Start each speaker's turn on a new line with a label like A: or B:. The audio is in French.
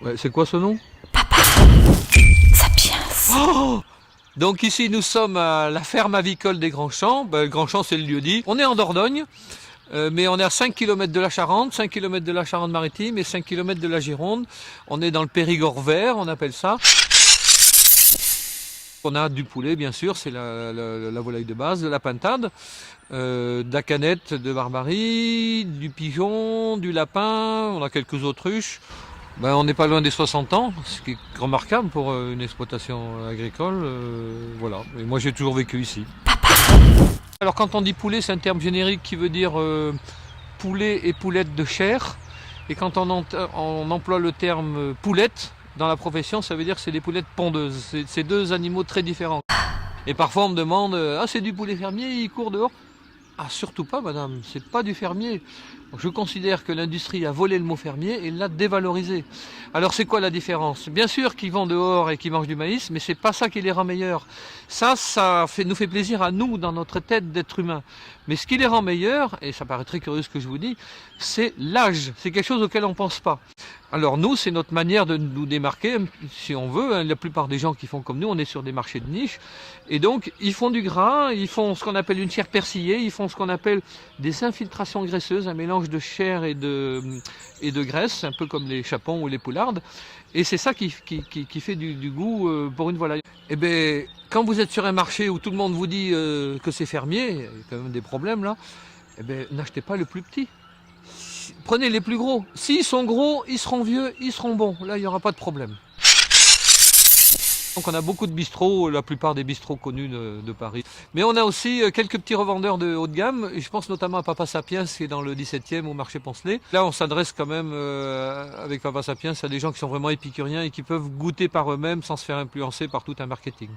A: Ouais, c'est quoi ce nom?
B: Sapiens.
A: Oh, donc ici nous sommes à la ferme avicole des Grands Champs. Le Grand Champ c'est le lieu-dit. On est en Dordogne, mais on est à 5 km de la Charente, 5 km de la Charente-Maritime et 5 km de la Gironde. On est dans le Périgord vert, on appelle ça. On a du poulet bien sûr, c'est la volaille de base, de la pintade, de la canette de Barbarie, du pigeon, du lapin, on a quelques autruches. On n'est pas loin des 60 ans, ce qui est remarquable pour une exploitation agricole. Voilà. Et moi j'ai toujours vécu ici. Alors quand on dit poulet, c'est un terme générique qui veut dire poulet et poulette de chair. Et quand on emploie le terme poulette dans la profession, ça veut dire que c'est des poulettes pondeuses. C'est deux animaux très différents. Et parfois on me demande ah c'est du poulet fermier, il court dehors. Ah surtout pas madame, c'est pas du fermier. Je considère que l'industrie a volé le mot fermier et l'a dévalorisé. Alors c'est quoi la différence? Bien sûr qu'ils vont dehors et qu'ils mangent du maïs, mais c'est pas ça qui les rend meilleurs. Ça nous fait plaisir à nous, dans notre tête d'être humain. Mais ce qui les rend meilleurs, et ça paraît très curieux ce que je vous dis, c'est l'âge. C'est quelque chose auquel on pense pas. Alors nous, c'est notre manière de nous démarquer, si on veut. La plupart des gens qui font comme nous, on est sur des marchés de niche. Et donc, ils font du gras, ils font ce qu'on appelle une chair persillée, ils font ce qu'on appelle des infiltrations graisseuses, un mélange de chair et de graisse, un peu comme les chapons ou les poulardes. Et c'est ça qui fait du goût pour une volaille. Et bien, quand vous êtes sur un marché où tout le monde vous dit que c'est fermier, il y a quand même des problèmes là, eh bien, n'achetez pas le plus petit. Prenez les plus gros. S'ils sont gros, ils seront vieux, ils seront bons. Là, il n'y aura pas de problème. Donc on a beaucoup de bistrots, la plupart des bistrots connus de Paris. Mais on a aussi quelques petits revendeurs de haut de gamme. Et je pense notamment à Papa Sapiens qui est dans le 17e au marché Poncelet. Là on s'adresse quand même avec Papa Sapiens à des gens qui sont vraiment épicuriens et qui peuvent goûter par eux-mêmes sans se faire influencer par tout un marketing.